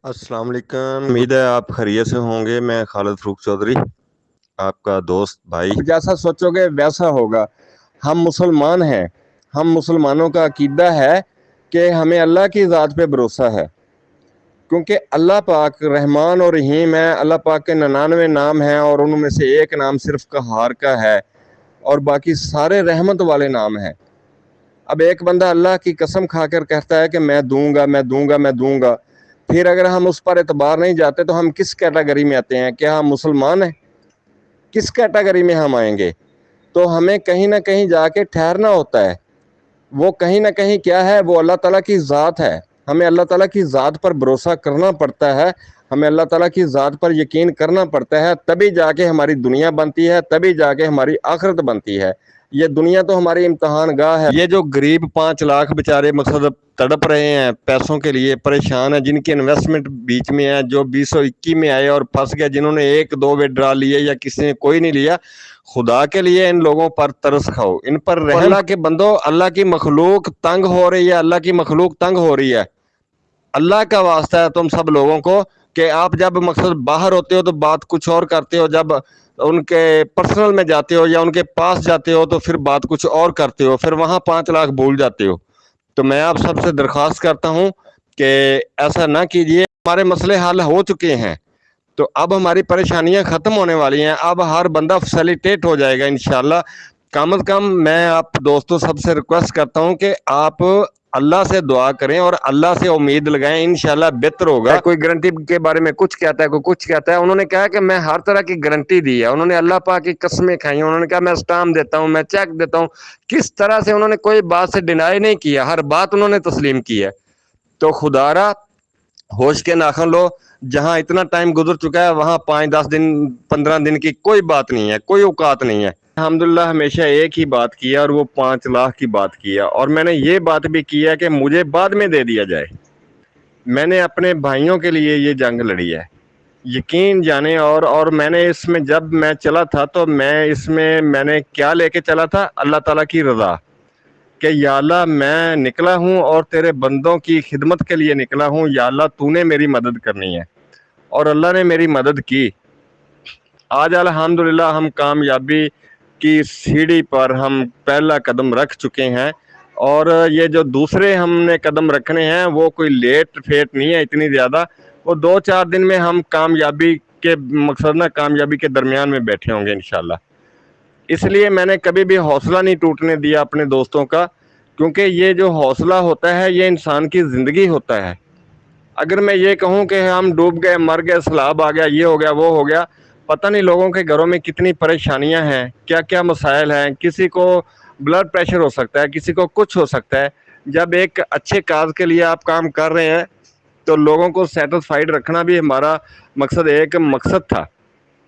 अस्सलाम वालेकुम। उम्मीद है आप खैरियत से होंगे। मैं खालिद फरूख चौधरी, आपका दोस्त भाई। जैसा सोचोगे वैसा होगा। हम मुसलमान हैं। हम मुसलमानों का अकीदा है कि हमें अल्लाह की ज़ात पे भरोसा है, क्योंकि अल्लाह पाक रहमान और रहीम है। अल्लाह पाक के 99 नाम हैं और उनमें से एक नाम सिर्फ कहार का है और बाकी सारे रहमत वाले नाम हैं। अब एक बंदा अल्लाह की कसम खाकर कहता है कि मैं दूंगा, मैं दूंगा, मैं दूंगा, फिर अगर हम उस पर एतबार नहीं जाते तो हम किस कैटेगरी में आते हैं? क्या हम मुसलमान हैं? किस कैटेगरी में हम आएंगे? तो हमें कहीं ना कहीं जाके ठहरना होता है। वो कहीं ना कहीं क्या है? वो अल्लाह ताला की ज़ात है। हमें अल्लाह ताला की ज़ात पर भरोसा करना पड़ता है। हमें अल्लाह ताला की ज़ात पर यकीन करना पड़ता है, तभी जाके हमारी दुनिया बनती है, तभी जाके हमारी आखिरत बनती है। ये दुनिया तो हमारी इम्तहान गाह है। ये जो गरीब 5 लाख बेचारे मकसद तड़प रहे हैं, पैसों के लिए परेशान है, जिनकी इन्वेस्टमेंट बीच में है, जो 2021 में आए और फंस गए, जिन्होंने 1-2 विड्रा लिए या किसी ने कोई नहीं लिया, खुदा के लिए इन लोगों पर तरस खाओ, इन पर रहम। अल्लाह के बंदो, अल्लाह की मखलूक तंग हो रही है, अल्लाह की मखलूक तंग हो रही है। अल्लाह का वास्ता है तुम सब लोगों को कि आप जब मकसद बाहर होते हो तो बात कुछ और करते हो, जब उनके पर्सनल में जाते हो या उनके पास जाते हो तो फिर बात कुछ और करते हो, फिर वहाँ 5 लाख भूल जाते हो। तो मैं आप सबसे दरख्वास्त करता हूँ कि ऐसा ना कीजिए। हमारे मसले हल हो चुके हैं, तो अब हमारी परेशानियां ख़त्म होने वाली हैं। अब हर बंदा फैसिलिटेट हो जाएगा इंशाल्लाह। कम से कम मैं आप दोस्तों सबसे रिक्वेस्ट करता हूं कि आप अल्लाह से दुआ करें और अल्लाह से उम्मीद लगाएं, इंशाल्लाह बेहतर होगा। कोई गारंटी के बारे में कुछ कहता है, कोई कुछ कहता है। उन्होंने कहा कि मैं हर तरह की गारंटी दी है, उन्होंने अल्लाह पाक की कसमें खाई, उन्होंने कहा मैं स्टाम्प देता हूँ, मैं चेक देता हूँ। किस तरह से उन्होंने कोई बात से डिनाई नहीं किया, हर बात उन्होंने तस्लीम की है। तो खुदारा होश के नाखन लो। जहां इतना टाइम गुजर चुका है वहां 5-10 दिन 15 दिन की कोई बात नहीं है, कोई औकात नहीं है। अल्हम्दुलिल्लाह हमेशा एक ही बात किया और वो 5 लाख की बात किया, और मैंने ये बात भी की है कि मुझे बाद में दे दिया जाए। मैंने अपने भाइयों के लिए ये जंग लड़ी है, यकीन जाने। और मैंने इसमें जब मैं चला था तो मैंने क्या लेके चला था? अल्लाह ताला की रज़ा, कि या अल्लाह मैं निकला हूँ और तेरे बंदों की खिदमत के लिए निकला हूँ। या अल्लाह तूने मेरी मदद करनी है, और अल्लाह ने मेरी मदद की। आज अल्हम्दुलिल्लाह हम कामयाबी की सीढ़ी पर हम पहला कदम रख चुके हैं, और ये जो दूसरे हमने कदम रखने हैं वो कोई लेट फेट नहीं है इतनी ज़्यादा। वो 2-4 दिन में हम कामयाबी के मकसद ना कामयाबी के दरमियान में बैठे होंगे इंशाल्लाह। इसलिए मैंने कभी भी हौसला नहीं टूटने दिया अपने दोस्तों का, क्योंकि ये जो हौसला होता है ये इंसान की ज़िंदगी होता है। अगर मैं ये कहूँ कि हम डूब गए, मर गए, सैलाब आ गया, ये हो गया, वो हो गया, पता नहीं लोगों के घरों में कितनी परेशानियां हैं, क्या क्या मसाइल हैं। किसी को ब्लड प्रेशर हो सकता है, किसी को कुछ हो सकता है। जब एक अच्छे काज के लिए आप काम कर रहे हैं तो लोगों को सेटिस्फाइड रखना भी हमारा मकसद, एक मकसद था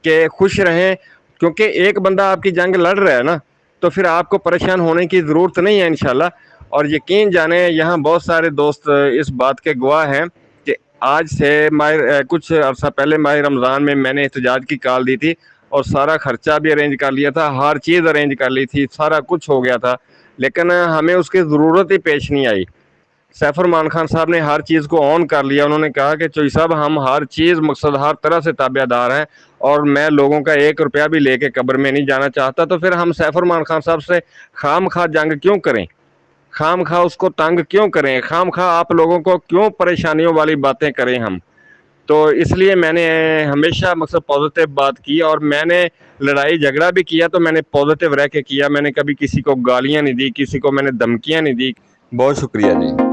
कि खुश रहें। क्योंकि एक बंदा आपकी जंग लड़ रहा है ना, तो फिर आपको परेशान होने की ज़रूरत नहीं है इंशाल्लाह। और यकीन जाने यहाँ बहुत सारे दोस्त इस बात के गवाह हैं कि आज से कुछ अर्सा पहले माह रमज़ान में मैंने एहतजाज की कॉल दी थी और सारा खर्चा भी अरेंज कर लिया था, हर चीज़ अरेंज कर ली थी, सारा कुछ हो गया था, लेकिन हमें उसकी ज़रूरत ही पेश नहीं आई। सैफ रमान खान साहब ने हर चीज़ को ऑन कर लिया। उन्होंने कहा कि चोई साहब हम हर चीज़ मकसद हर तरह से ताबेदार हैं, और मैं लोगों का 1 रुपया भी लेके कब्र में नहीं जाना चाहता। तो फिर हम सैफ रमान खान साहब से खाम खा जंग क्यों करें, खाम खा उसको तंग क्यों करें, खाम खा आप लोगों को क्यों परेशानियों वाली बातें करें हम। तो इसलिए मैंने हमेशा मकसद पॉजिटिव बात की, और मैंने लड़ाई झगड़ा भी किया तो मैंने पॉजिटिव रह के किया। मैंने कभी किसी को गालियाँ नहीं दी, किसी को मैंने धमकियाँ नहीं दी। बहुत शुक्रिया जी।